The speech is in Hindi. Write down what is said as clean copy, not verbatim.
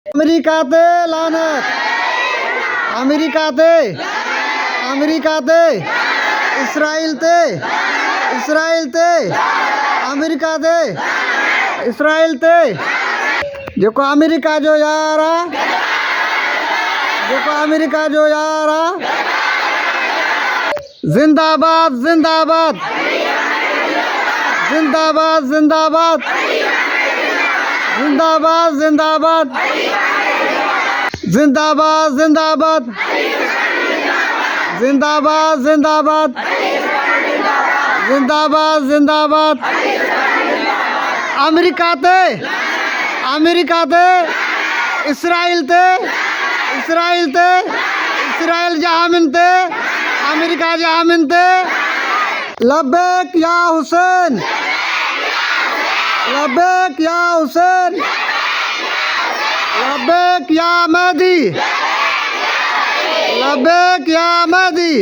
अमेरिका ते लानत, अमेरिका ते, अमेरिका ते, इसराइल ते, इसराइल ते, अमेरिका ते, इसराइल ते। देखो अमेरिका जो यारा, देखो अमेरिका जो यारा। जिंदाबाद जिंदाबाद, जिंदाबाद जिंदाबाद, जिंदाबाद जिंदाबाद, जिंदाबाद जिंदाबाद, जिंदाबाद जिंदाबाद, जिंदाबाद जिंदाबाद। अमेरिका ते, अमेरिका ते, इसराइल ते, इसराइल ते, इसराइल जहामिन ते, अमेरिका जहामिन ते। लब्बैक या हुसैन, लब्बैक या हुसैन, लब्बैक या महदी, लब्बैक या महदी।